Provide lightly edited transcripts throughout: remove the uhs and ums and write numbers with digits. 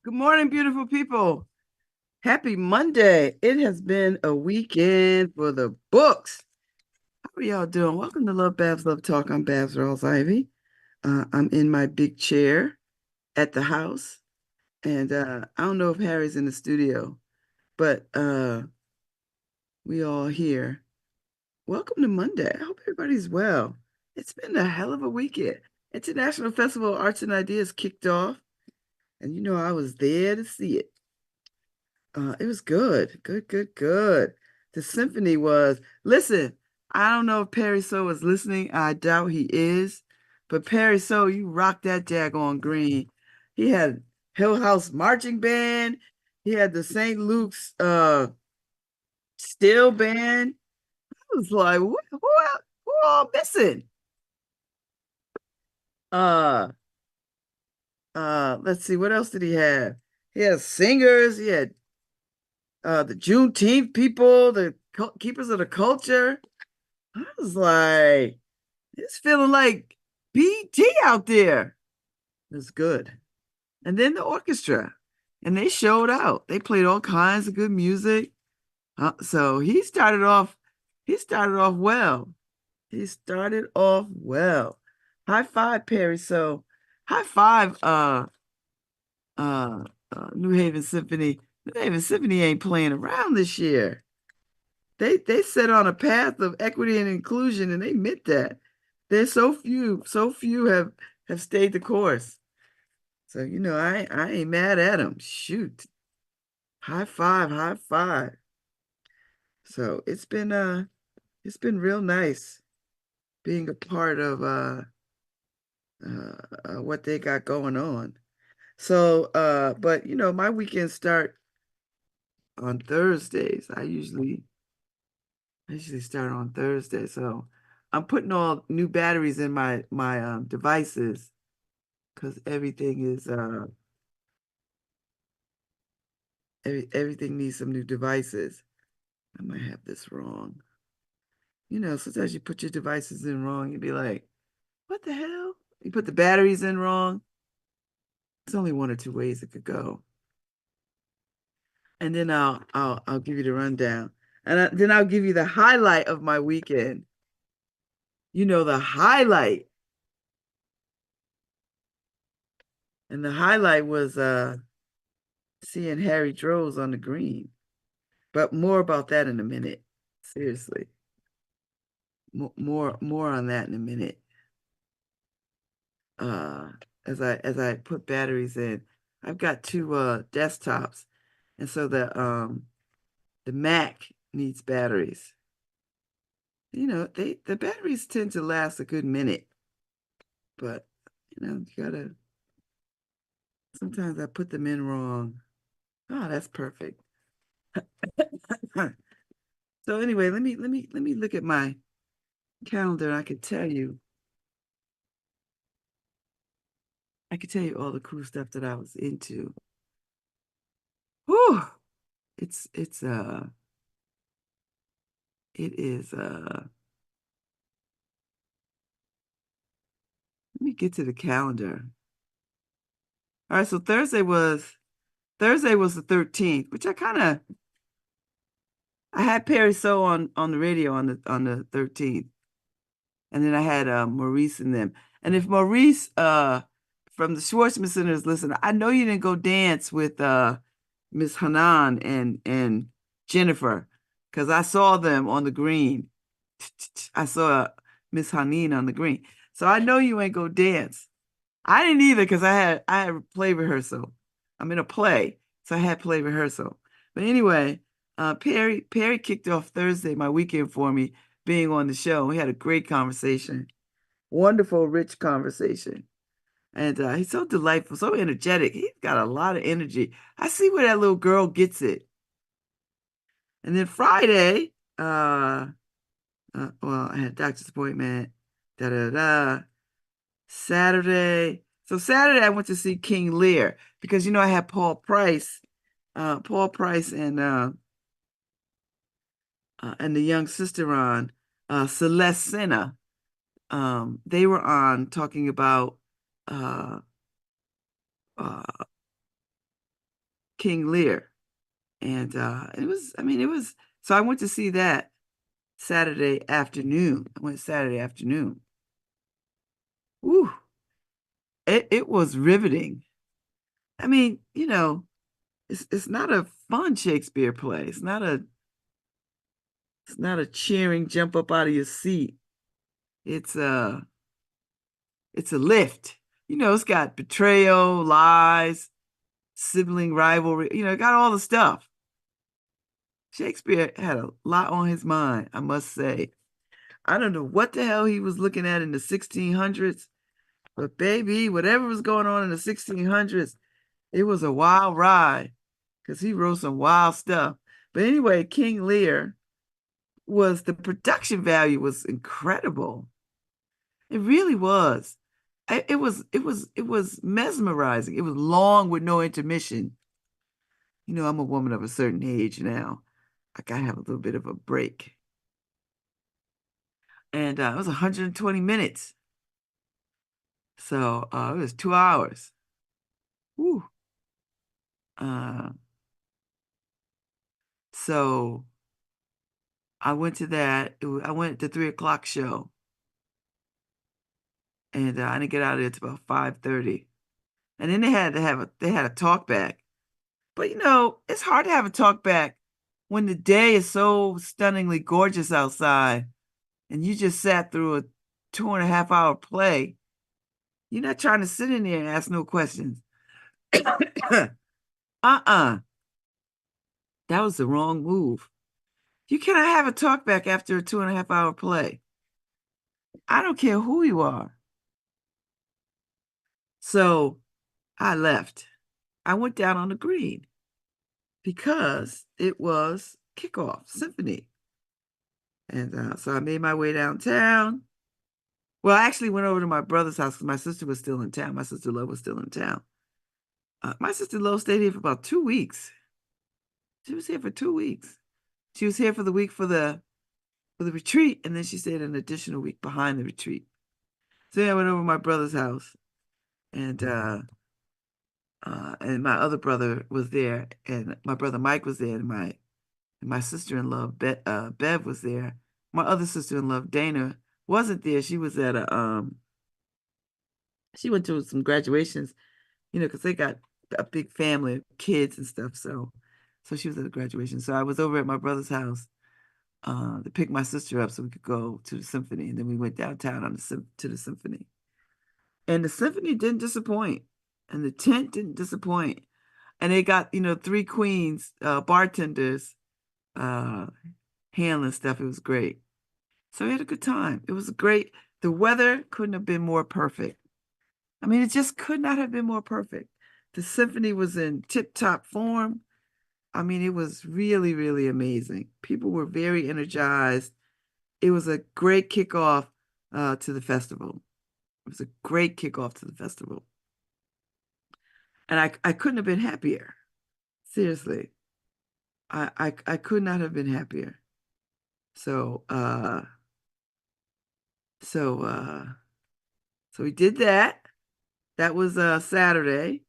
Good morning, beautiful people. Happy Monday. It has been a weekend for the books. How are y'all doing? Welcome to LoveBabz, Love Talk. I'm Babz Rawls-Ivy. I'm in my big chair at the house, and I don't know if Harry's in the studio, but we all here. Welcome to Monday. I hope everybody's well. It's been a hell of a weekend. International Festival of Arts and Ideas kicked off, and I was there to see it. It was good. Good, good, good. The symphony was, listen, I don't know if Perry So is listening. I doubt he is. But Perry So, you rocked that daggone green. He had Hill House Marching Band. He had the St. Luke's Steel Band. I was like, who all missing? Uh, let's see, what else did he have? He had singers. He had the Juneteenth people, the keepers of the culture. I was like, it's feeling like BT out there. It's good. And then the orchestra, and they showed out. They played all kinds of good music. So he started off well. He started off well. High five, Perry. So high five, uh, New Haven Symphony. New Haven Symphony ain't playing around this year. They set on a path of equity and inclusion, and they meant that. There's so few have stayed the course. So I ain't mad at them. Shoot, high five, high five. So it's been real nice being a part of what they got going on. So but my weekends start on Thursdays. I usually start on Thursday. So I'm putting all new batteries in my devices because everything needs some new devices. I might have this wrong. Sometimes you put your devices in wrong, you'd be like, what the hell? You put the batteries in wrong. There's only one or two ways it could go. And then I'll give you the rundown. And then I'll give you the highlight of my weekend. The highlight. And the highlight was seeing Harry Droz on the green. But more about that in a minute. Seriously. More on that in a minute. Uh as I put batteries in. I've got two desktops. And so the Mac needs batteries. The batteries tend to last a good minute, but you gotta sometimes I put them in wrong. Oh, that's perfect. So anyway, let me look at my calendar. I could tell you all the cool stuff that I was into. Whew, it's it is let me get to the calendar. All right, so Thursday was the 13th, which I had Perry So on the radio on the 13th. And then I had Maurice and them. And if Maurice from the Schwartzman Center is listening, I know you didn't go dance with Miss Hanan and Jennifer, because I saw them on the green. I saw Miss Hanin on the green. So I know you ain't go dance. I didn't either because I had play rehearsal. I'm in a play, so I had play rehearsal. But anyway, Perry kicked off Thursday, my weekend for me, being on the show. We had a great conversation, wonderful, rich conversation, and he's so delightful, so energetic. He's got a lot of energy. I see where that little girl gets it. And then Friday, well, I had a doctor's appointment. Da da da. Saturday I went to see King Lear because I had Paul Price and the young sister on, Celeste Senna. They were on talking about uh, uh, King Lear. And it was, I mean, it was, so I went to see that Saturday afternoon. I went Saturday afternoon. Ooh, it was riveting. I mean, it's not a fun Shakespeare play. It's not a cheering jump up out of your seat. It's a it's a lift. It's got betrayal, lies, sibling rivalry, it got all the stuff. Shakespeare had a lot on his mind, I must say. I don't know what the hell he was looking at in the 1600s, but baby, whatever was going on in the 1600s, it was a wild ride because he wrote some wild stuff. But anyway, King Lear was the production value was incredible. It really was. It was mesmerizing. It was long with no intermission. I'm a woman of a certain age now. I gotta have a little bit of a break. And it was 120 minutes. So it was 2 hours. Woo. Uh, so I went to that. I went to 3 o'clock show, and I didn't get out of there until about 5:30. And then they had a talk back. But it's hard to have a talk back when the day is so stunningly gorgeous outside, and you just sat through a 2.5 hour play. You're not trying to sit in there and ask no questions. Uh-uh. That was the wrong move. You cannot have a talk back after a 2.5 hour play. I don't care who you are. So I left. I went down on the green because it was kickoff symphony. And so I made my way downtown. Well, I actually went over to my brother's house because my sister was still in town. My sister Love was still in town. My sister Love stayed here for about 2 weeks. She was here for 2 weeks. She was here for the week for the retreat, and then she stayed an additional week behind the retreat. So yeah, I went over to my brother's house, and and my other brother was there, and my brother Mike was there, and my sister-in-law Bev was there. My other sister-in-law Dana wasn't there. She was at she went to some graduations, because they got a big family of kids and stuff. So she was at a graduation. So I was over at my brother's house to pick my sister up so we could go to the symphony, and then we went downtown to the symphony. And the symphony didn't disappoint, and the tent didn't disappoint. And they got, three queens, bartenders, uh, handling stuff. It was great. So we had a good time. It was great. The weather couldn't have been more perfect. I mean, it just could not have been more perfect. The symphony was in tip-top form. I mean, it was really, really amazing. People were very energized. It was a great kickoff to the festival. It was a great kickoff to the festival. And I couldn't have been happier. Seriously. I could not have been happier. So so uh so we did that. That was Saturday.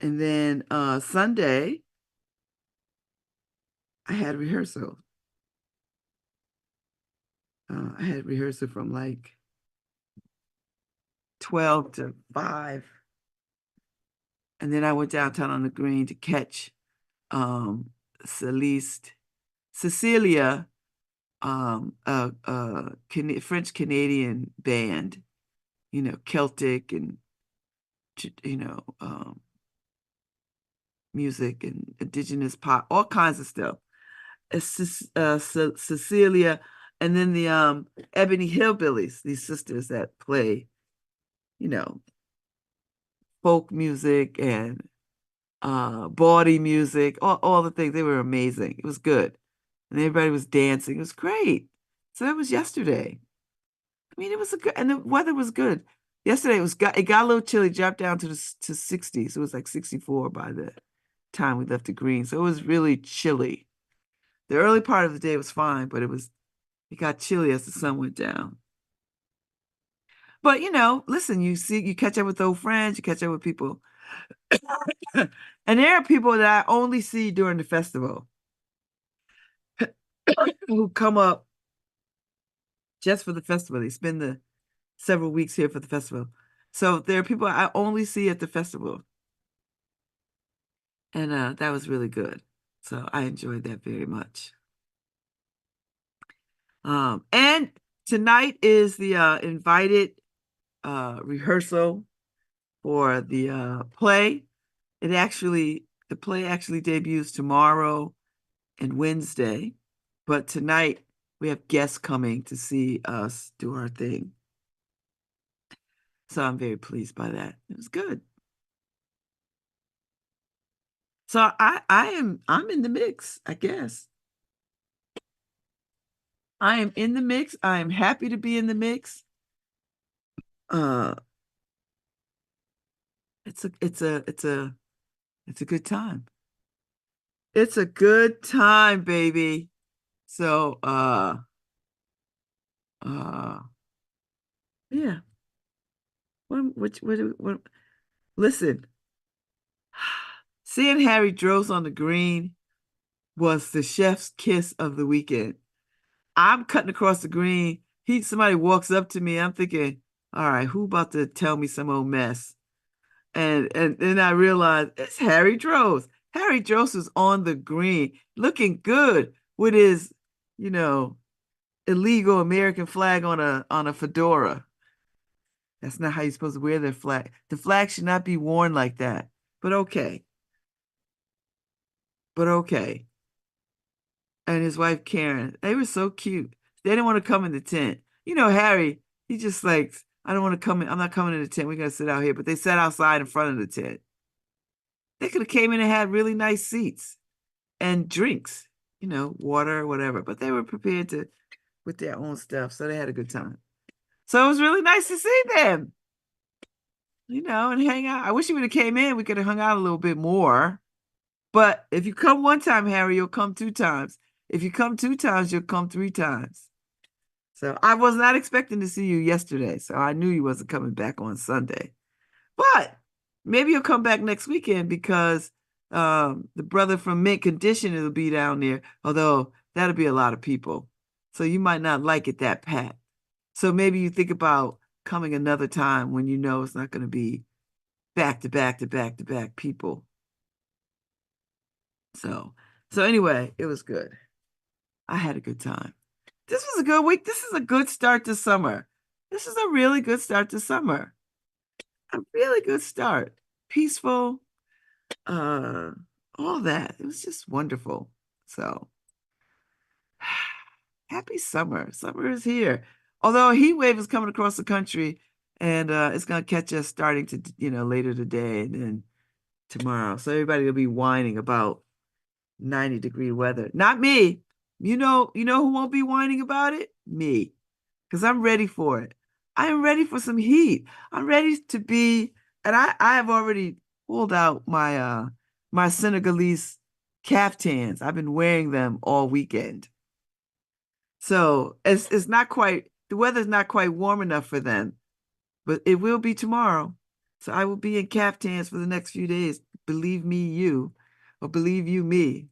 And then Sunday I had rehearsal. I had rehearsal from like 12 to 5. And then I went downtown on the green to catch Celeste, Cecilia, French Canadian band, Celtic and music and indigenous pop, all kinds of stuff. Cecilia, and then the Ebony Hillbillies, these sisters that play, you know, folk music and bawdy music, all the things. They were amazing. It was good. And everybody was dancing. It was great. So that was yesterday. I mean, it was a good, and the weather was good. Yesterday it got a little chilly, dropped down to 60. So it was like 64 by the time we left the green. So it was really chilly. The early part of the day was fine, but it got chilly as the sun went down. But listen, you catch up with old friends, you catch up with people. And there are people that I only see during the festival who come up just for the festival. They spend the several weeks here for the festival. So there are people I only see at the festival. And that was really good. So I enjoyed that very much. And tonight is the invited rehearsal for the play. The play actually debuts tomorrow and Wednesday, but tonight we have guests coming to see us do our thing. So I'm very pleased by that. It was good. So I'm in the mix, I guess. I am in the mix. I am happy to be in the mix. Uh it's a good time. It's a good time, baby. So uh yeah. What listen, seeing Harry Drost on the green was the chef's kiss of the weekend. I'm cutting across the green. Somebody walks up to me. I'm thinking, all right, who about to tell me some old mess? And then I realized it's Harry Drost. Harry Drost was on the green, looking good with his, you know, illegal American flag on a fedora. That's not how you're supposed to wear their flag. The flag should not be worn like that. But okay. But okay. And his wife Karen, they were so cute. They didn't want to come in the tent. You know, Harry, he just like, I don't want to come in. I'm not coming in the tent. We're gonna sit out here. But they sat outside in front of the tent. They could have came in and had really nice seats and drinks, water, whatever. But they were prepared to with their own stuff, so they had a good time. So it was really nice to see them, and hang out. I wish you would have came in. We could have hung out a little bit more. But if you come one time, Harry, you'll come two times. If you come two times, you'll come three times. So I was not expecting to see you yesterday, so I knew you wasn't coming back on Sunday. But maybe you'll come back next weekend because the brother from Mint Condition will be down there, although that'll be a lot of people. So you might not like it that packed. So maybe you think about coming another time when you know it's not going to be back to back to back to back people. So anyway, it was good. I had a good time. This was a good week. This is a good start to summer. This is a really good start to summer. A really good start. Peaceful, uh, all that. It was just wonderful. So happy summer. Summer is here. Although a heat wave is coming across the country and it's gonna catch us starting to, later today and then tomorrow. So everybody will be whining about 90-degree weather. Not me. You know who won't be whining about it? Me. Because I'm ready for it. I am ready for some heat. I'm ready to be, and I have already pulled out my Senegalese caftans. I've been wearing them all weekend. So it's not quite, the weather's not quite warm enough for them, but it will be tomorrow. So I will be in caftans for the next few days. Believe me, you, or believe you, me.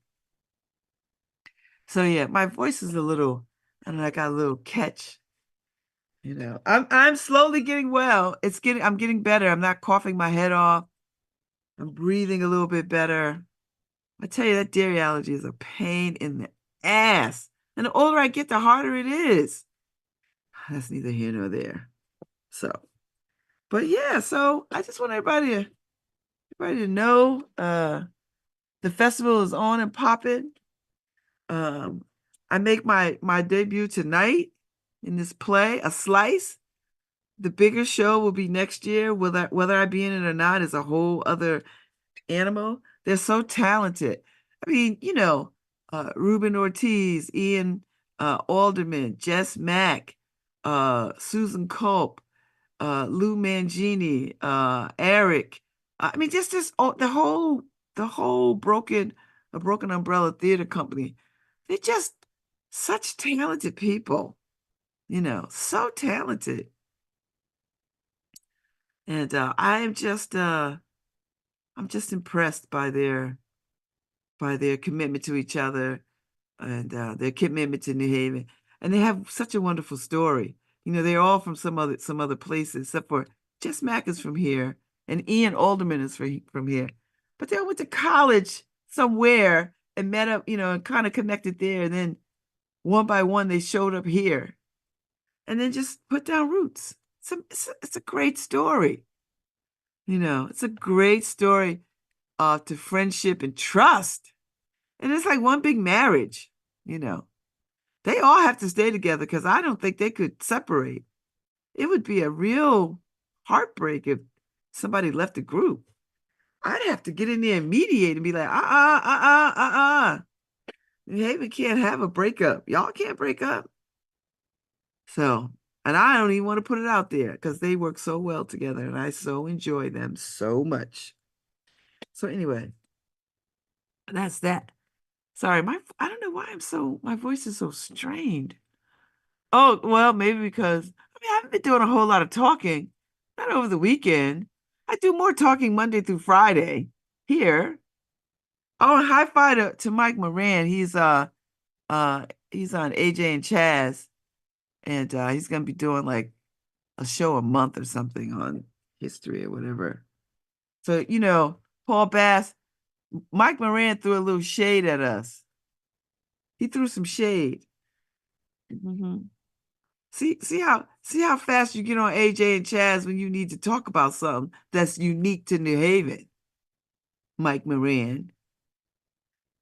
So yeah, my voice is a little, I don't know, I got a little catch. I'm slowly getting well. I'm getting better. I'm not coughing my head off. I'm breathing a little bit better. I tell you, that dairy allergy is a pain in the ass. And the older I get, the harder it is. That's neither here nor there. So, but yeah, so I just want everybody to know the festival is on and popping. I make my debut tonight in this play, A Slice. The bigger show will be next year. Whether I be in it or not is a whole other animal. They're so talented. I mean, Ruben Ortiz, Ian Alderman, Jess Mack, Susan Culp, Lou Mangini, Eric. I mean, just the whole Broken Umbrella Theater Company. They're just such talented people, so talented. And I am just I'm just impressed by their commitment to each other and their commitment to New Haven. And they have such a wonderful story. You know, they're all from some other places, except for Jess Mack is from here, and Ian Alderman is from here. But they all went to college somewhere and met up, you know, and kind of connected there. And then one by one, they showed up here and then just put down roots. It's a great story. You know, it's a great story to friendship and trust. And it's like one big marriage, you know. They all have to stay together because I don't think they could separate. It would be a real heartbreak if somebody left the group. I'd have to get in there and mediate and be like, Hey, we can't have a breakup. Y'all can't break up. So, and I don't even want to put it out there because they work so well together and I so enjoy them so much. So anyway, that's that. Sorry, I don't know why my voice is so strained. Oh, well, maybe because I haven't been doing a whole lot of talking, not over the weekend. I do more talking Monday through Friday here. Oh, and high five to Mike Moran. He's on AJ and Chaz, and he's gonna be doing like a show a month or something on history or whatever. So, you know, Paul Bass, Mike Moran threw a little shade at us. He threw some shade. Mhm. See how fast you get on AJ and Chaz when you need to talk about something that's unique to New Haven. Mike Moran.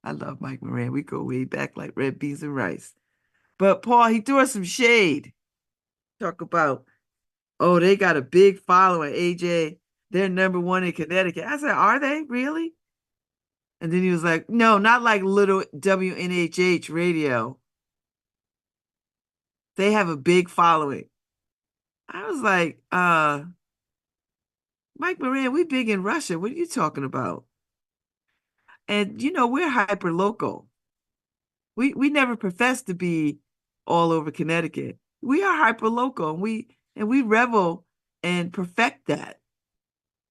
I love Mike Moran. We go way back like red beans and rice. But Paul, he threw us some shade. Talk about, oh, they got a big following, AJ. They're number one in Connecticut. I said, are they really? And then he was like, no, not like little WNHH radio. They have a big following. I was like, Mike Moran, we big in Russia. What are you talking about? And you know, we're hyper local. We never professed to be all over Connecticut. We are hyper local and we revel and perfect that.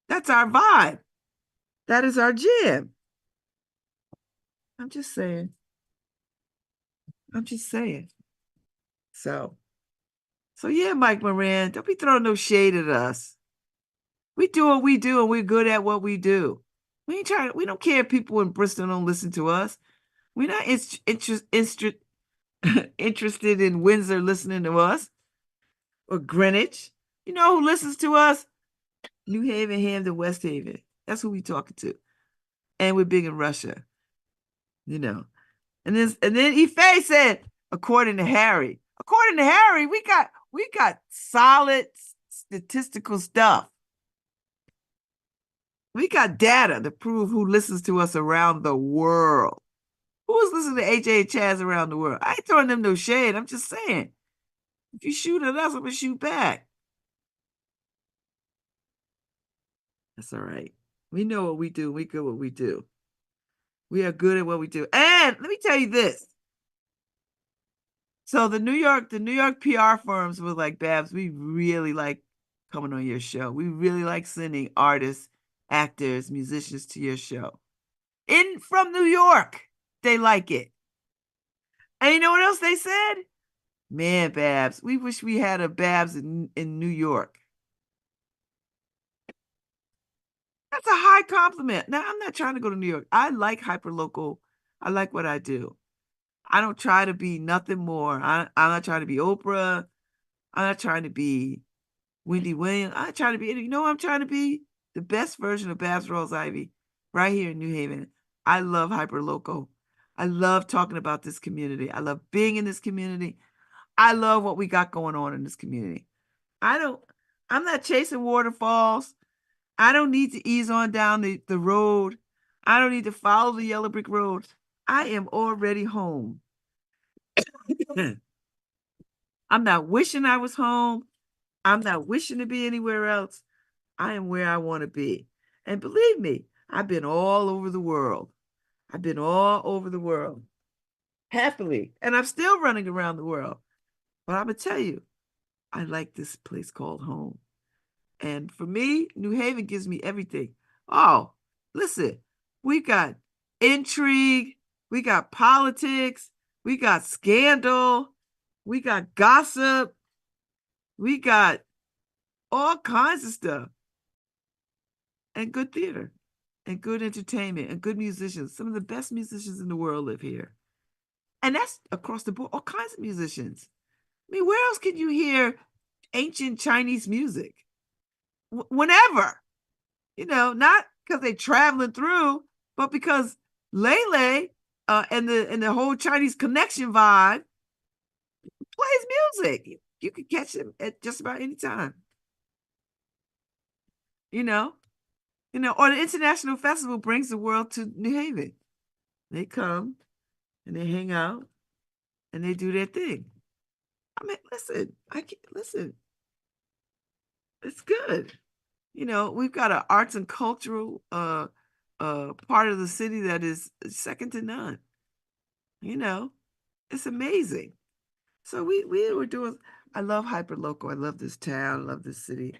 That's our vibe. That is our jam. I'm just saying. I'm just saying. So yeah, Mike Moran, don't be throwing no shade at us. We do what we do and we're good at what we do. We don't care if people in Bristol don't listen to us. We're not interested in Windsor listening to us or Greenwich. You know who listens to us? New Haven, Hampden, West Haven. That's who we talking to. And we're big in Russia, you know. And then Ife said, according to Harry, we got solid statistical stuff. We got data to prove who listens to us around the world. Who's listening to AJ and Chaz around the world? I ain't throwing them no shade. I'm just saying. If you shoot at us, I'm gonna shoot back. That's all right. We know what we do. We good what we do. We are good at what we do. And let me tell you this. So the New York PR firms were like, Babz, we really like coming on your show. We really like sending artists, actors, musicians to your show. From New York. They like it. And you know what else they said? Man, Babz, we wish we had a Babz in New York. That's a high compliment. Now, I'm not trying to go to New York. I like hyperlocal. I like what I do. I don't try to be nothing more. I'm not trying to be Oprah. I'm not trying to be Wendy Williams. I'm trying to be, you know, I'm trying to be the best version of Babz Rawls-Ivy right here in New Haven. I love hyperlocal. I love talking about this community. I love being in this community. I love what we got going on in this community. I'm not chasing waterfalls. I don't need to ease on down the road. I don't need to follow the yellow brick road. I am already home. I'm not wishing I was home. I'm not wishing to be anywhere else. I am where I want to be. And believe me, I've been all over the world. I've been all over the world happily. And I'm still running around the world. But I'm going to tell you, I like this place called home. And for me, New Haven gives me everything. Oh, Listen, we got intrigue, we got politics, we got scandal, we got gossip, we got all kinds of stuff, and good theater, and good entertainment, and good musicians. Some of the best musicians in the world live here. And that's across the board, all kinds of musicians. I mean, where else can you hear ancient Chinese music? Whenever, not because they're traveling through, but because Lele and the whole Chinese connection vibe plays music. You can catch him at just about any time. You know, or the International Festival brings the world to New Haven. They come and they hang out and they do their thing. I mean, listen. It's good. We've got an arts and cultural part of the city that is second to none. It's amazing. So we were doing. I love hyperlocal. I love this town. I love this city.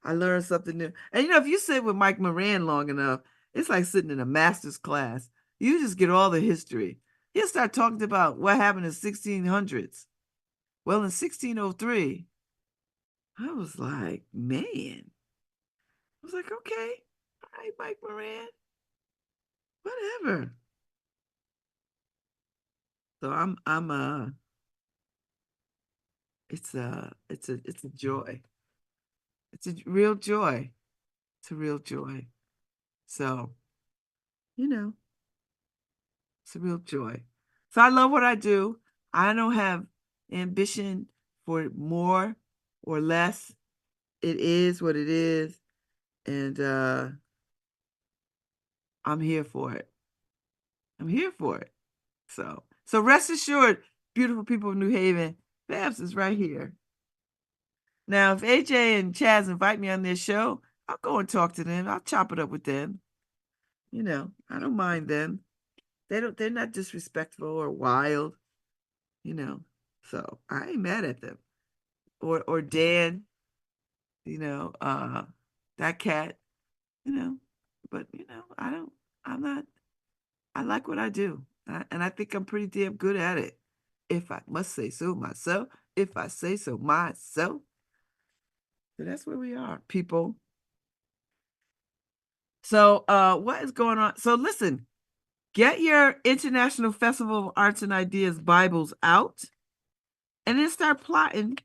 I learned something new. And if you sit with Mike Moran long enough, it's like sitting in a master's class. You just get all the history. He'll start talking about what happened in 1600s. Well, in 1603, I was like, man. I was like, okay, all right, Mike Moran, whatever. So it's a joy. It's a real joy. It's a real joy. So, it's a real joy. So I love what I do. I don't have ambition for more or less. It is what it is. And I'm here for it. I'm here for it. So rest assured, beautiful people of New Haven, Babz is right here. Now, if AJ and Chaz invite me on their show, I'll go and talk to them. I'll chop it up with them. I don't mind them. They're not disrespectful or wild, So I ain't mad at them. Or Dan, that cat, but I'm not, I like what I do. And I think I'm pretty damn good at it. If I must say so myself, if I say so myself. So that's where we are, people. So what is going on? So listen, get your International Festival of Arts and Ideas Bibles out and then start plotting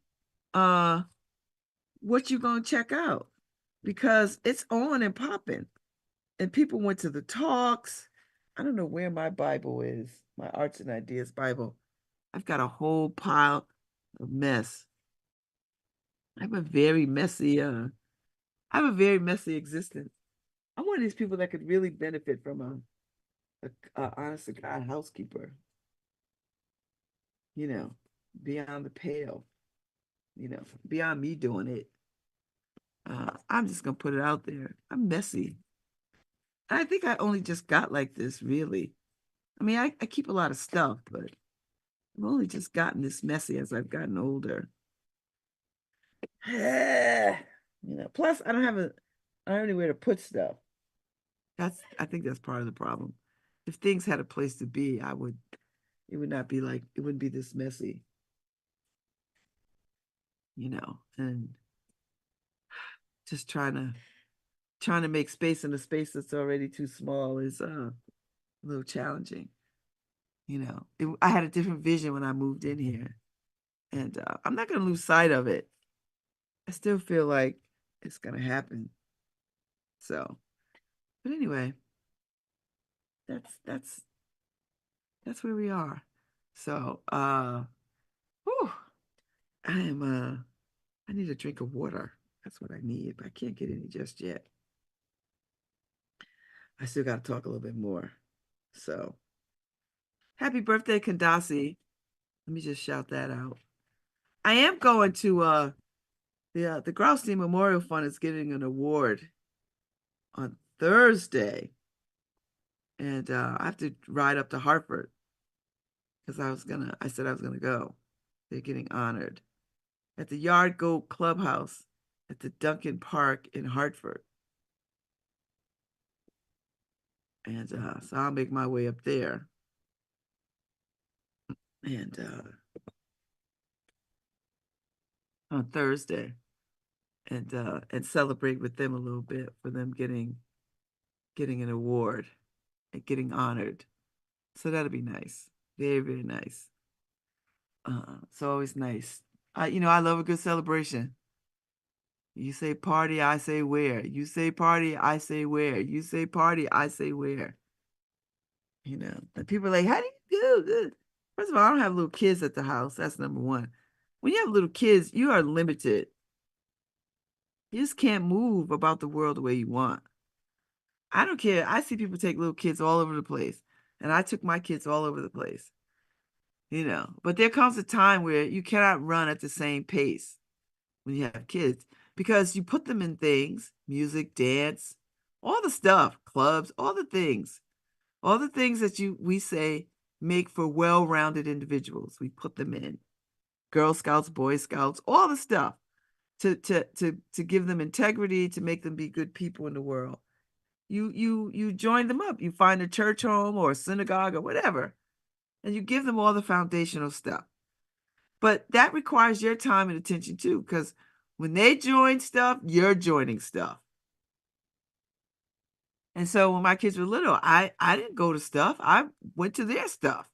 what you're going to check out because it's on and popping. And people went to the talks. I don't know where my Bible is, my Arts and Ideas Bible. I've got a whole pile of mess. I have a very messy existence. I'm one of these people that could really benefit from a honest to God housekeeper, beyond the pale, beyond me doing it. I'm just gonna put it out there. I'm messy. I think I only just got like this, really. I mean, I keep a lot of stuff, but I've only just gotten this messy as I've gotten older. Plus I don't have anywhere to put stuff. I think that's part of the problem. If things had a place to be, it wouldn't be this messy, and just trying to make space in a space that's already too small is a little challenging. I had a different vision when I moved in here, and I'm not going to lose sight of it. I still feel like it's going to happen. So, but anyway, that's where we are. So, whew, I need a drink of water. That's what I need, but I can't get any just yet. I still got to talk a little bit more. So, happy birthday, Kandasi. Let me just shout that out. I am going to the Graustein Memorial Fund is getting an award on Thursday. And I have to ride up to Hartford because I said I was gonna go. They're getting honored at the Yard Goat Clubhouse at the Duncan Park in Hartford. And so I'll make my way up there and on Thursday and celebrate with them a little bit for them getting an award and getting honored. So that'll be nice. Very, very nice. So always nice. I love a good celebration. You say party, I say where. You say party, I say where. You say party, I say where. And people are like, how do you do this? First of all, I don't have little kids at the house. That's number one. When you have little kids, you are limited. You just can't move about the world the way you want. I don't care. I see people take little kids all over the place, and I took my kids all over the place. But there comes a time where you cannot run at the same pace when you have kids because you put them in things, music, dance, all the stuff, clubs, all the things that we say make for well-rounded individuals. We put them in Girl Scouts, Boy Scouts, all the stuff to give them integrity, to make them be good people in the world. You join them up. You find a church home or a synagogue or whatever, and you give them all the foundational stuff. But that requires your time and attention too, because when they join stuff, you're joining stuff. And so when my kids were little, I didn't go to stuff. I went to their stuff.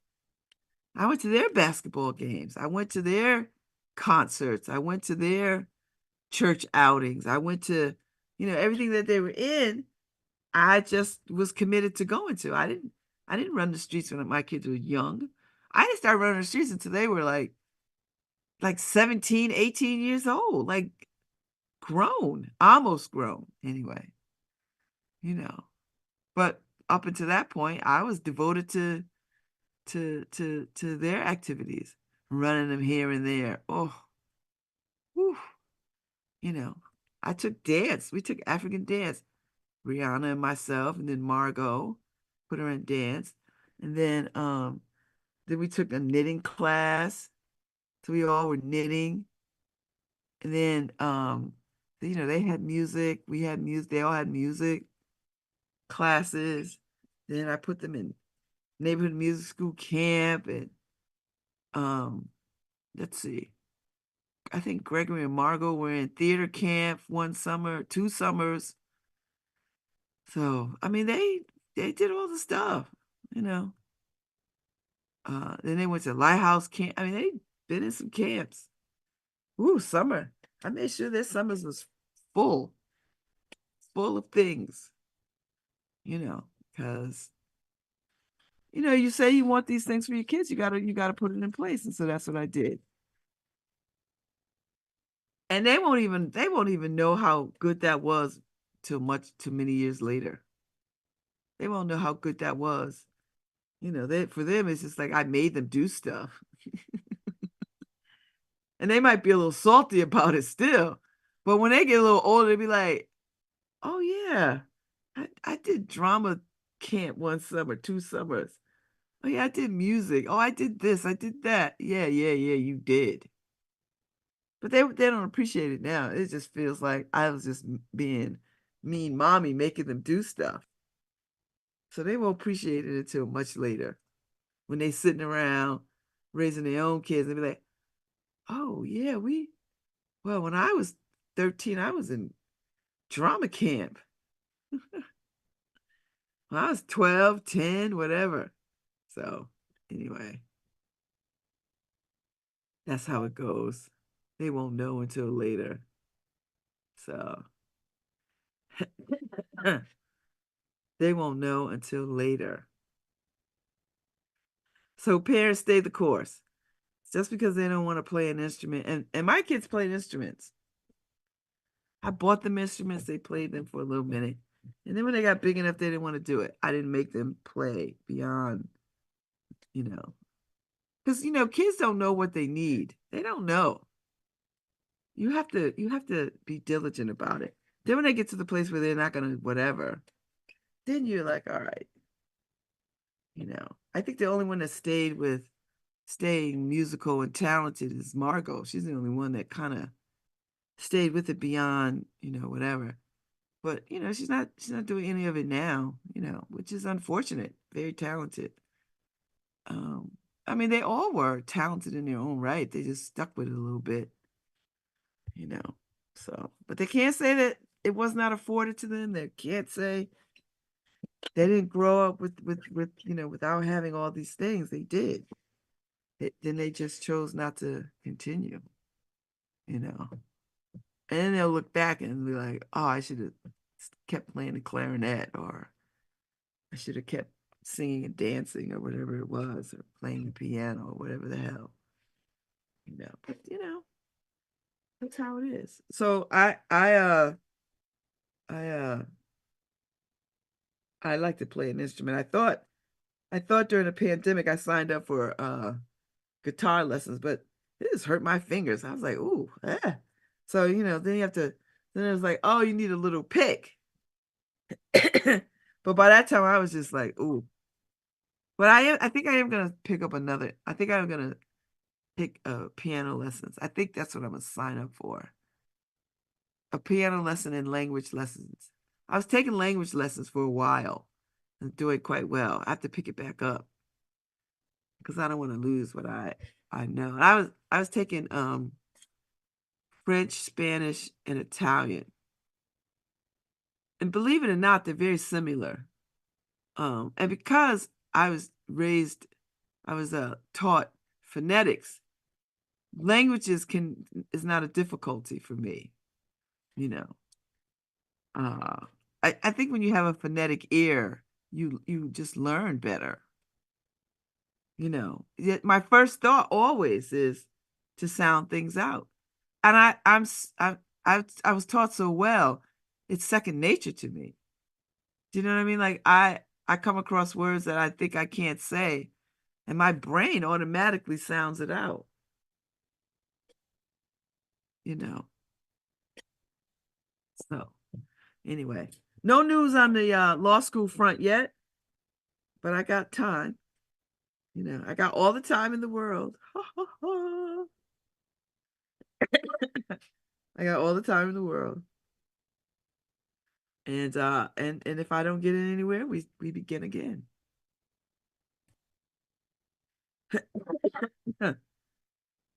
I went to their basketball games. I went to their concerts. I went to their church outings. I went to, everything that they were in. I just was committed to going to. I didn't run the streets when my kids were young. I didn't start running the streets until they were like 17, 18 years old, like grown, almost grown anyway, you know. But up until that point, I was devoted to their activities, running them here and there. Oh, whew, you know. I took dance. We took African dance. Rihanna and myself, and then Margot put her in dance. And then we took a knitting class. So we all were knitting. And then they had music, we had music, they all had music classes. Then I put them in neighborhood music school camp and um let's see. I think Gregory and Margot were in theater camp one summer, 2 summers. So I mean they did all the stuff, you know. Then they went to Lighthouse camp. I mean, they been in some camps. Ooh, summer. I made sure their summers was full, full of things, because you say you want these things for your kids, you gotta put it in place. And so that's what I did. And they won't even know how good that was till too many years later. They won't know how good that was. For them, it's just like I made them do stuff. And they might be a little salty about it still. But when they get a little older, they be like, oh yeah, I did drama camp one summer, 2 summers. Oh yeah, I did music. Oh, I did this, I did that. Yeah, yeah, yeah, you did. But they don't appreciate it now. It just feels like I was just being mean mommy making them do stuff. So they won't appreciate it until much later when they sitting around raising their own kids and be like, oh yeah, well, when I was 13, I was in drama camp. When I was 12, 10, whatever. So anyway, that's how it goes. They won't know until later. So they won't know until later. So parents stay the course. Just because they don't want to play an instrument. And my kids played instruments. I bought them instruments. They played them for a little minute. And then when they got big enough, they didn't want to do it. I didn't make them play beyond, you know. Because, kids don't know what they need. They don't know. You have to be diligent about it. Then when they get to the place where they're not gonna whatever, then you're like, all right, I think the only one that staying musical and talented is Margot. She's the only one that kind of stayed with it beyond, whatever. But she's not doing any of it now, which is unfortunate. Very talented. Um, I mean, they all were talented in their own right. They just stuck with it a little bit, you know. So, but they can't say that it was not afforded to them. They can't say they didn't grow up with without having all these things. They did. Then they just chose not to continue, you know. And then they'll look back and be like, "Oh, I should have kept playing the clarinet, or I should have kept singing and dancing, or whatever it was, or playing the piano, or whatever the hell." But that's how it is. So I I like to play an instrument. I thought during the pandemic I signed up for guitar lessons, but it just hurt my fingers. I was like, ooh, ah. So, then you have to, then it was like, oh, you need a little pick. But by that time I was just like, ooh. But I think I am gonna pick up another. I think I'm gonna pick piano lessons. I think that's what I'm gonna sign up for. A piano lesson and language lessons. I was taking language lessons for a while and doing quite well. I have to pick it back up because I don't want to lose what I know. And I was taking French, Spanish, and Italian. And believe it or not, they're very similar. And because I was taught phonetics, languages is not a difficulty for me, you know. Uh, I think when you have a phonetic ear, you just learn better. Yet my first thought always is to sound things out. And I was taught so well, it's second nature to me. Do you know what I mean? Like I come across words that I think I can't say, and my brain automatically sounds it out, you know. So anyway, no news on the law school front yet, but I got time. I got all the time in the world. I got all the time in the world. And if I don't get it anywhere, we begin again. You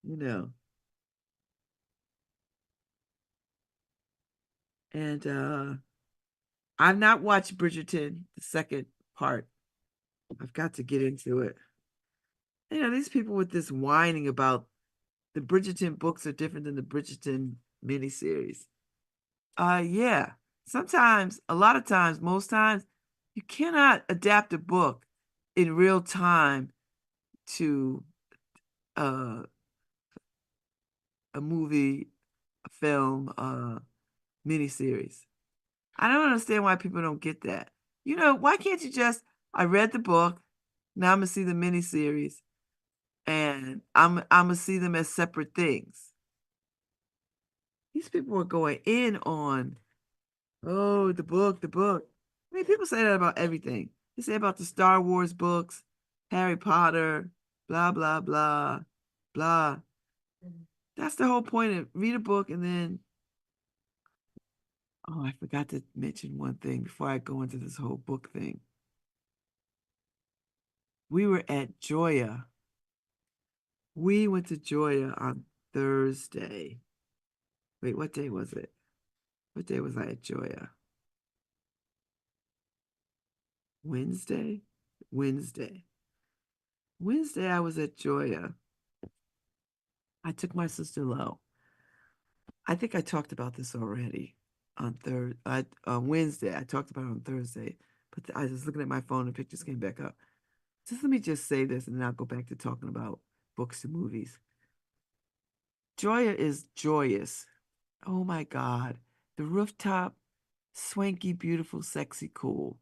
know. And I've not watched Bridgerton, the second part. I've got to get into it. These people with this whining about the Bridgerton books are different than the Bridgerton miniseries. Yeah. Sometimes, a lot of times, most times, you cannot adapt a book in real time to uh, a movie, a film, miniseries. I don't understand why people don't get that. Why can't you just, I read the book, now I'm gonna see the miniseries, and I'm gonna see them as separate things. These people are going in on, oh, the book, the book. I mean, people say that about everything. They say about the Star Wars books, Harry Potter, blah, blah, blah, blah. That's the whole point of read a book and then, oh, I forgot to mention one thing before I go into this whole book thing. We were at Joya. We went to Joya on Thursday. Wait, what day was it? What day was I at Joya? Wednesday? Wednesday. Wednesday, I was at Joya. I took my sister low. I think I talked about this already on Wednesday. I talked about it on Thursday, but I was looking at my phone and pictures came back up. Just let me just say this, and then I'll go back to talking about books and movies. Joya is joyous. Oh my God. The rooftop, swanky, beautiful, sexy, cool.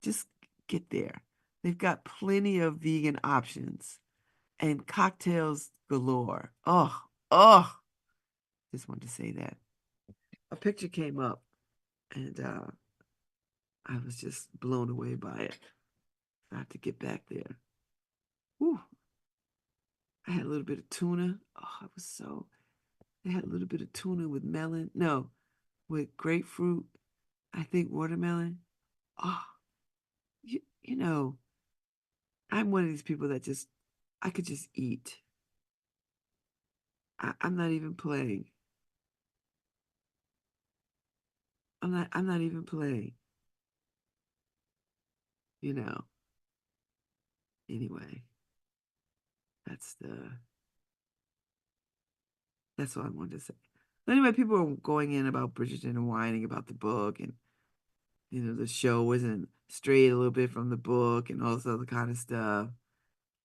Just get there. They've got plenty of vegan options and cocktails galore. Oh, just wanted to say that. A picture came up and I was just blown away by it. I have to get back there. Whew. I had a little bit of tuna. Oh, they had a little bit of tuna with melon. No, with grapefruit. I think watermelon. Oh, you know, I'm one of these people that just I could just eat. I'm not even playing. I'm not even playing, you know. Anyway, that's the that's what I wanted to say. Anyway, people are going in about Bridgerton and whining about the book and the show wasn't strayed a little bit from the book and all this other kind of stuff.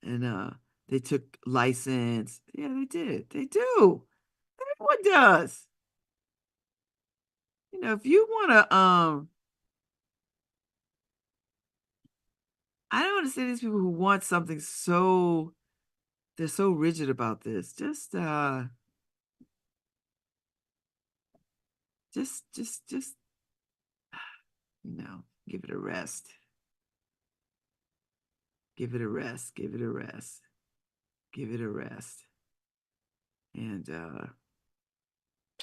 And they took license. Yeah, they did. They do. Everyone does. If you wanna I don't understand these people who want something so they're so rigid about this. Just give it a rest. Give it a rest. Give it a rest. Give it a rest. And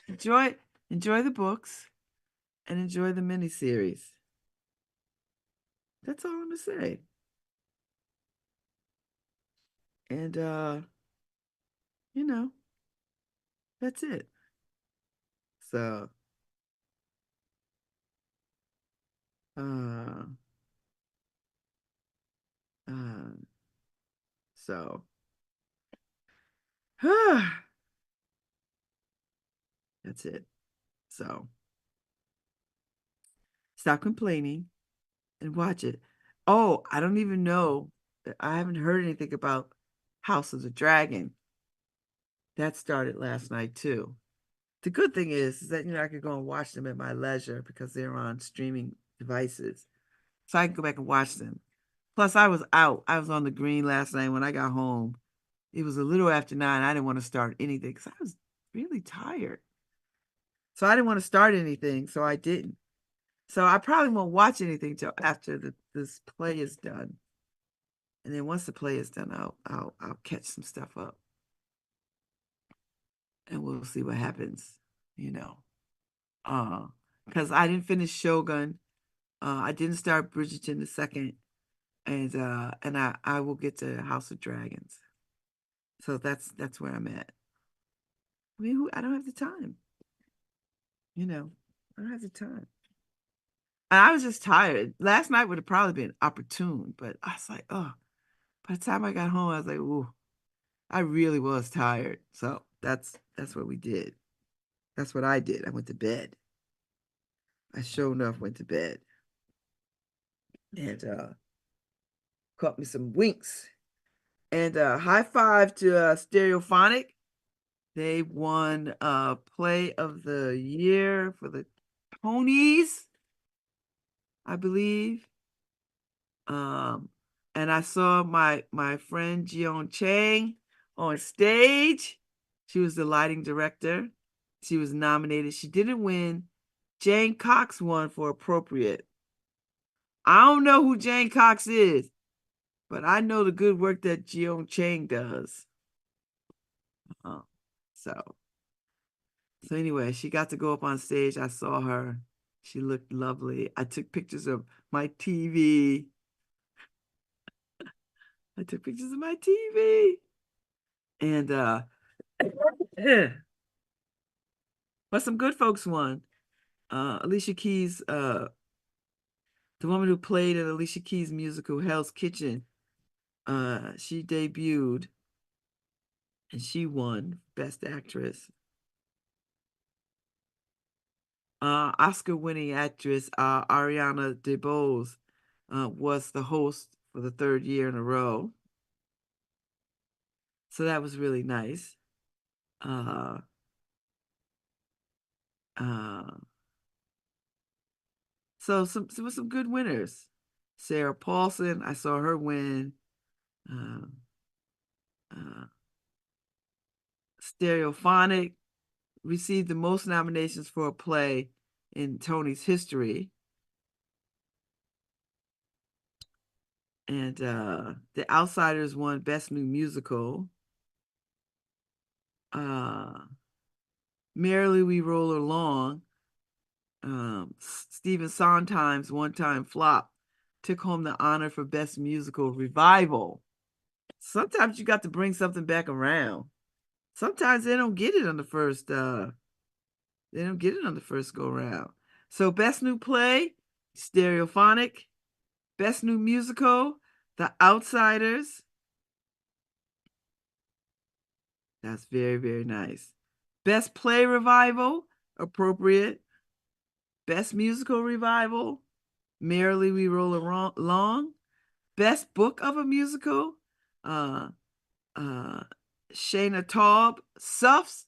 enjoy enjoy the books and enjoy the miniseries. That's all I'm gonna say. And you know, that's it. So uh uh so that's it. So stop complaining and watch it. Oh, I don't even know. I haven't heard anything about House of the Dragon. That started last night too. The good thing is that I could go and watch them at my leisure because they're on streaming devices. So I can go back and watch them. Plus, I was out. I was on the green last night when I got home. It was a little after 9. I didn't want to start anything because I was really tired. So I didn't want to start anything, so I didn't. So I probably won't watch anything till after this play is done. And then once the play is done, I'll catch some stuff up and we'll see what happens, you know. Uh, because I didn't finish Shogun. I didn't start Bridgerton the second, and I will get to House of Dragons. So that's where I'm at. I mean, I don't have the time, you know. I don't have the time. And I was just tired. Last night would have probably been opportune, but I was like, oh, by the time I got home, I was like, ooh, I really was tired. So that's what we did. That's what I did. I went to bed. I sure enough went to bed and caught me some winks. And high five to Stereophonic. They won Play of the Year for the Tonys, I believe. Um, and I saw my friend Jion Chang on stage. She was the lighting director. She was nominated. She didn't win. Jane Cox won for Appropriate. I don't know who Jane Cox is, but I know the good work that Jion Chang does. Uh, so anyway, she got to go up on stage. I saw her. She looked lovely. I took pictures of my TV. I took pictures of my TV. And but some good folks won. Alicia Keys, the woman who played in Alicia Keys' musical Hell's Kitchen, she debuted and she won Best Actress. Oscar-winning actress Ariana DeBose was the host for the third year in a row. So that was really nice. Uh, uh, so some good winners. Sarah Paulson, I saw her win. Uh, uh, Stereophonic received the most nominations for a play in Tony's history. And The Outsiders won Best New Musical. Uh, Merrily We Roll Along Stephen Sondheim's one-time flop took home the honor for Best Musical Revival. Sometimes you got to bring something back around. Sometimes they don't get it on the first go round. So Best New Play, Stereophonic. Best New Musical, The Outsiders. That's very, very nice. Best Play Revival, appropriate. Best Musical Revival, Merrily We Roll Along. Best Book of a Musical, uh, Shayna Taub, Suffs,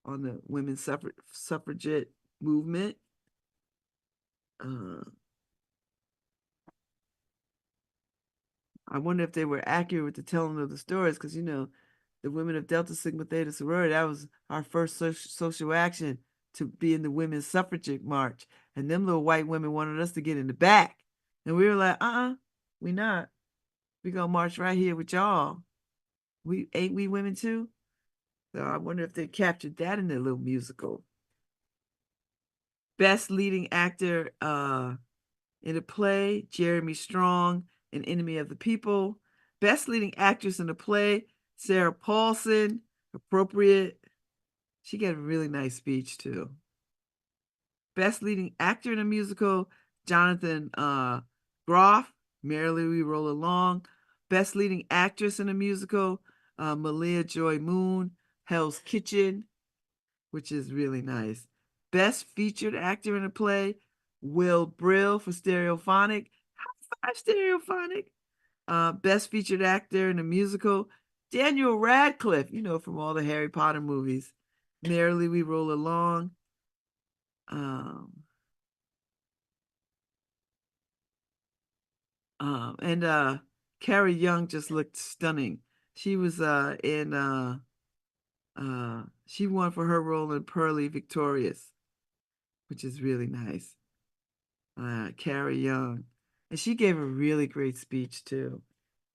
on the women's suffragette movement. I wonder if they were accurate with the telling of the stories, because the women of Delta Sigma Theta Sorority, that was our first social action to be in the women's suffragette march. And them little white women wanted us to get in the back. And we were like, we not. We gonna march right here with y'all. Ain't we women too? So I wonder if they captured that in their little musical. Best leading actor in a play, Jeremy Strong in Enemy of the People. Best leading actress in a play, Sarah Paulson, appropriate. She gave a really nice speech too. Best leading actor in a musical, Jonathan Groff, Merrily We Roll Along. Best leading actress in a musical, Malia Joy Moon, Hell's Kitchen, which is really nice. Best featured actor in a play, Will Brill for Stereophonic. High five, Stereophonic. Best featured actor in a musical, Daniel Radcliffe, from all the Harry Potter movies. Merrily We Roll Along. And Carrie Young just looked stunning. She was she won for her role in Pearly Victorious, which is really nice. Carrie Young. And she gave a really great speech too.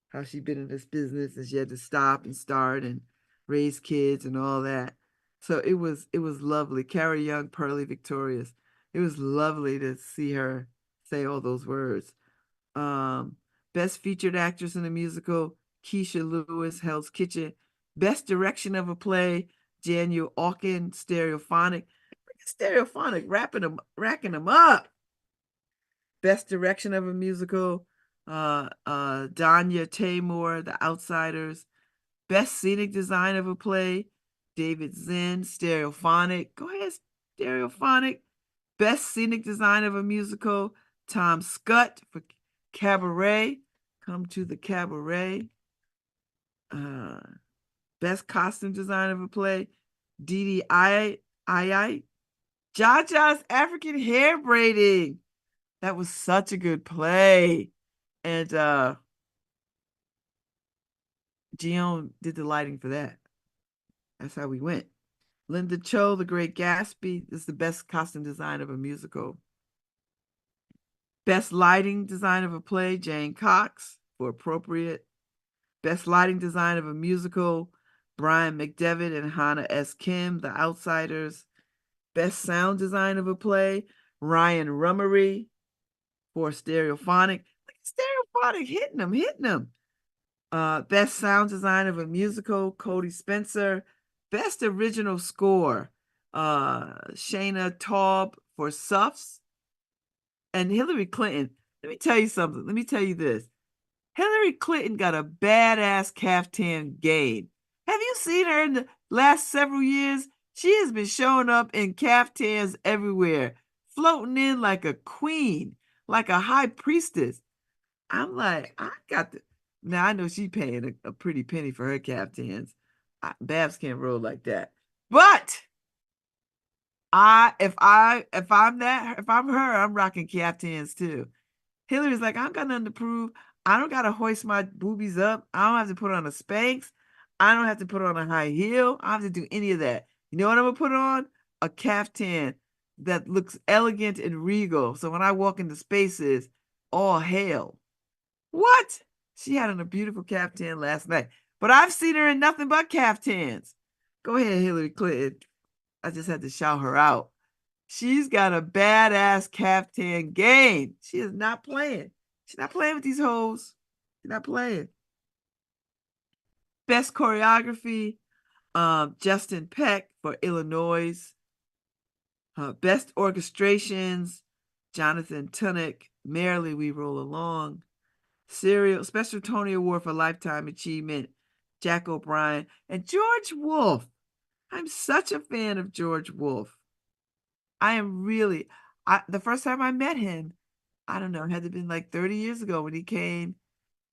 How she'd been in this business and she had to stop and start and raise kids and all that. So it was lovely. Carrie Young, Pearly Victorious. It was lovely to see her say all those words. Best featured actress in a musical, Keisha Lewis, Hell's Kitchen. Best direction of a play, Daniel Auken, Stereophonic. Stereophonic, racking them up. Best direction of a musical, Danya Taymor, The Outsiders. Best scenic design of a play, David Zinn, Stereophonic. Go ahead, Stereophonic. Best scenic design of a musical, Tom Scott for Cabaret. Come to the Cabaret. Best costume design of a play, Dee I. Jaja's African Hair Braiding. That was such a good play. And Gion did the lighting for that. That's how we went. Linda Cho, The Great Gatsby, is the best costume design of a musical. Best lighting design of a play, Jane Cox, for appropriate. Best lighting design of a musical, Brian McDevitt and Hannah S. Kim, The Outsiders. Best sound design of a play, Ryan Rummery for Stereophonic. Look at Stereophonic hitting them. Best sound design of a musical, Cody Spencer. Best original score, Shayna Taub for Suffs. And Hillary Clinton. Let me tell you something. Let me tell you this. Hillary Clinton got a badass caftan game. Have you seen her in the last several years? She has been showing up in caftans everywhere, floating in like a queen, like a high priestess. I'm like, I got the. Now I know she's paying a pretty penny for her caftans. Babz can't roll like that. But if I'm her, I'm rocking caftans too. Hillary's like, I don't got nothing to prove. I don't gotta hoist my boobies up. I don't have to put on a Spanx. I don't have to put on a high heel. I don't have to do any of that. You know what I'm gonna put on? A caftan that looks elegant and regal. So when I walk into spaces, all hail. What? She had on a beautiful caftan last night. But I've seen her in nothing but caftans. Go ahead, Hillary Clinton. I just had to shout her out. She's got a badass caftan game. She is not playing. She's not playing with these hoes. She's not playing. Best choreography, Justin Peck for Illinois. Best orchestrations, Jonathan Tunick, Merrily We Roll Along. Serial Special Tony Award for Lifetime Achievement, Jack O'Brien, and George Wolfe. I'm such a fan of George Wolfe. I am really, the first time I met him, I don't know, it had to have been like 30 years ago when he came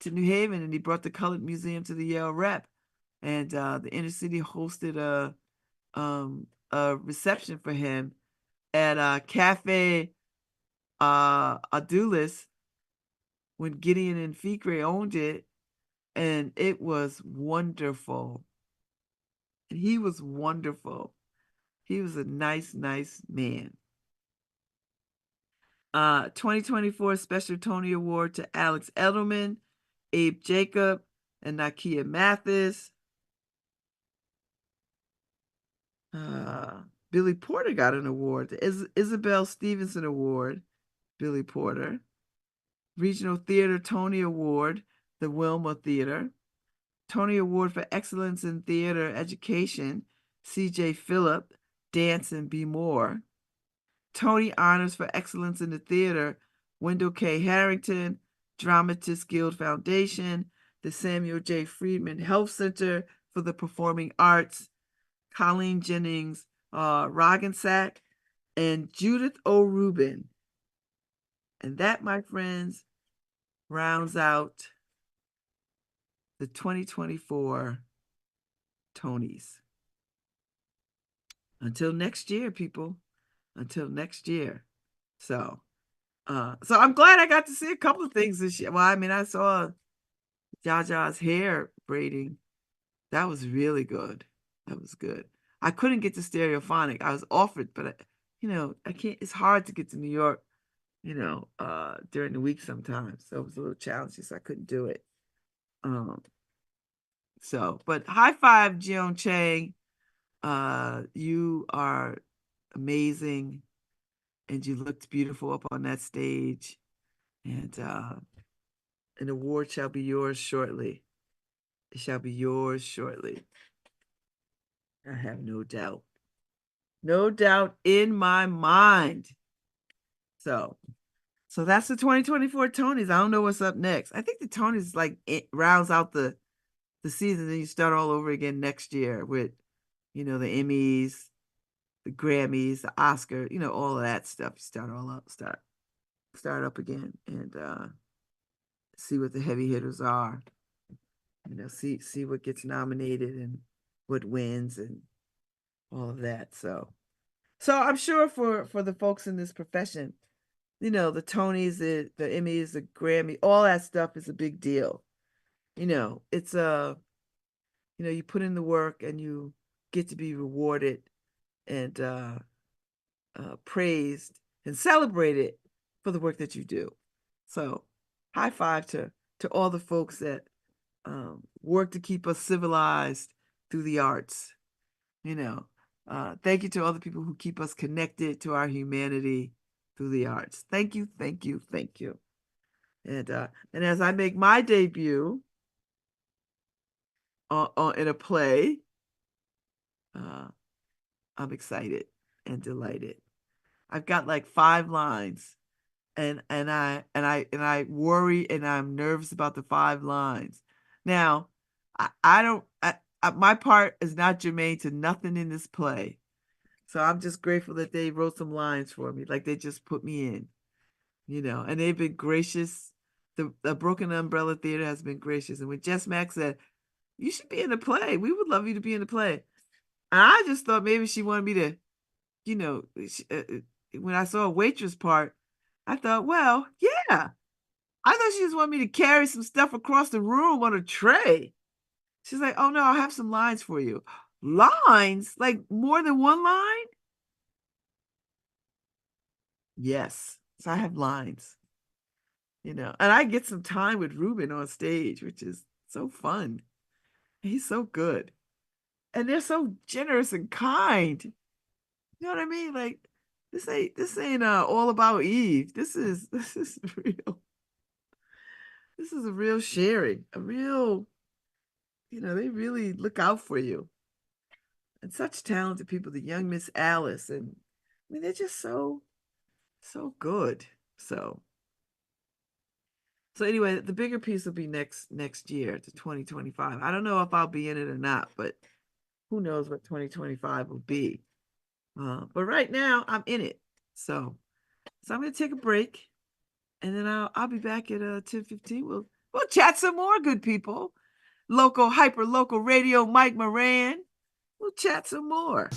to New Haven and he brought the Colored Museum to the Yale Rep. And the inner city hosted a reception for him at Cafe Adulis when Gideon and Fikre owned it. And it was wonderful. And he was wonderful. He was a nice, nice man. 2024 Special Tony Award to Alex Edelman, Abe Jacob, and Nakia Mathis. Billy Porter got an award. The Isabel Stevenson Award, Billy Porter. Regional Theater Tony Award, the Wilma Theater. Tony Award for Excellence in Theater Education, C.J. Phillip, Dance and Be More. Tony Honors for Excellence in the Theater, Wendell K. Harrington, Dramatists Guild Foundation, the Samuel J. Friedman Health Center for the Performing Arts, Colleen Jennings Roggensack, and Judith O. Rubin. And that, my friends, rounds out the 2024 Tonys. Until next year, people. Until next year. So I'm glad I got to see a couple of things this year. Well, I mean, I saw Jaja's hair braiding. That was really good. That was good. I couldn't get to Stereophonic. I was offered, but I can't. It's hard to get to New York, during the week sometimes. So it was a little challenging, so I couldn't do it. But high five, Jeon Chang. You are amazing, and you looked beautiful up on that stage. And an award shall be yours shortly. It shall be yours shortly. I have no doubt. No doubt in my mind. So that's the 2024 Tonys. I don't know what's up next. I think the Tonys it rounds out the season, and you start all over again next year with, the Emmys, the Grammys, the Oscar, all of that stuff. Start up again and see what the heavy hitters are. See what gets nominated and what wins and all of that. So I'm sure for the folks in this profession, the Tonys, the Emmys, the Grammy, all that stuff is a big deal. It's you put in the work and you get to be rewarded and praised and celebrated for the work that you do. So high five to all the folks that work to keep us civilized through the arts. Thank you to all the people who keep us connected to our humanity through the arts. Thank you, thank you, thank you. And as I make my debut in a play, I'm excited and delighted. I've got like 5 lines, and I worry and I'm nervous about the 5 lines. Now, my part is not germane to nothing in this play. So I'm just grateful that they wrote some lines for me, like they just put me in, and they've been gracious. The Broken Umbrella Theater has been gracious. And when Jess Mack said, "You should be in the play. We would love you to be in the play." And I just thought maybe she wanted me to, when I saw a waitress part, I thought, well, yeah. I thought she just wanted me to carry some stuff across the room on a tray. She's like, "Oh no, I'll have some lines for you." Lines? Like more than one line? Yes. So I have lines, and I get some time with Ruben on stage, which is so fun. He's so good. And they're so generous and kind. You know what I mean? Like, This ain't all about Eve. This is real. This is a real sharing, a real, they really look out for you. And such talented people, the young Miss Alice, and I mean they're just so good. So anyway, the bigger piece will be next year to 2025. I don't know if I'll be in it or not, but who knows what 2025 will be. But right now I'm in it. So I'm gonna take a break, and then I'll be back at 10:15. We'll chat some more, good people. Local hyper local radio, Mike Moran. We'll chat some more.